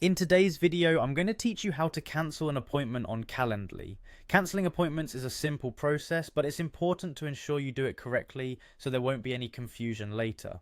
In today's video, I'm going to teach you how to cancel an appointment on Calendly. Cancelling appointments is a simple process, but it's important to ensure you do it correctly so there won't be any confusion later.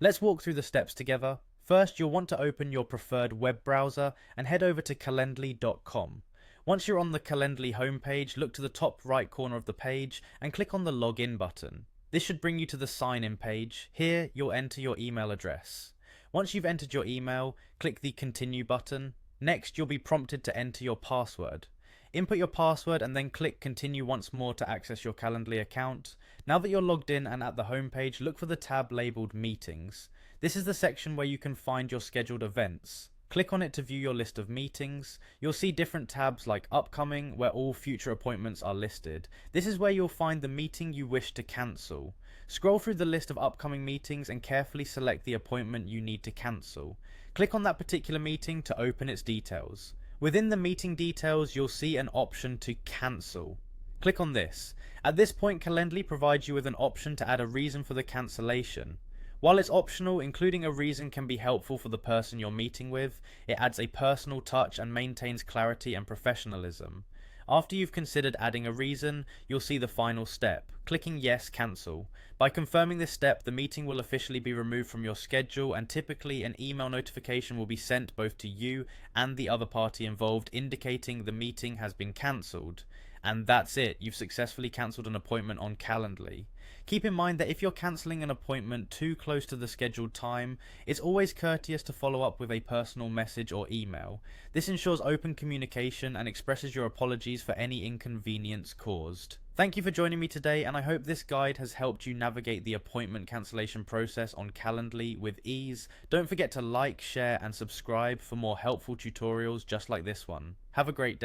Let's walk through the steps together. First, you'll want to open your preferred web browser and head over to calendly.com. Once you're on the Calendly homepage, look to the top right corner of the page and click on the login button. This should bring you to the sign in page. Here, you'll enter your email address. Once you've entered your email, click the continue button. Next, you'll be prompted to enter your password. Input your password and then click continue once more to access your Calendly account. Now that you're logged in and at the home page, look for the tab labeled meetings. This is the section where you can find your scheduled events. Click on it to view your list of meetings. You'll see different tabs like upcoming, where all future appointments are listed. This is where you'll find the meeting you wish to cancel. Scroll through the list of upcoming meetings and carefully select the appointment you need to cancel. Click on that particular meeting to open its details. Within the meeting details, you'll see an option to cancel. Click on this. At this point, Calendly provides you with an option to add a reason for the cancellation. While it's optional, including a reason can be helpful for the person you're meeting with. It adds a personal touch and maintains clarity and professionalism. After you've considered adding a reason, you'll see the final step, clicking yes, cancel. By confirming this step, the meeting will officially be removed from your schedule, and typically an email notification will be sent both to you and the other party involved indicating the meeting has been cancelled. And that's it, you've successfully cancelled an appointment on Calendly. Keep in mind that if you're cancelling an appointment too close to the scheduled time, it's always courteous to follow up with a personal message or email. This ensures open communication and expresses your apologies for any inconvenience caused. Thank you for joining me today, and I hope this guide has helped you navigate the appointment cancellation process on Calendly with ease. Don't forget to like, share and subscribe for more helpful tutorials just like this one. Have a great day.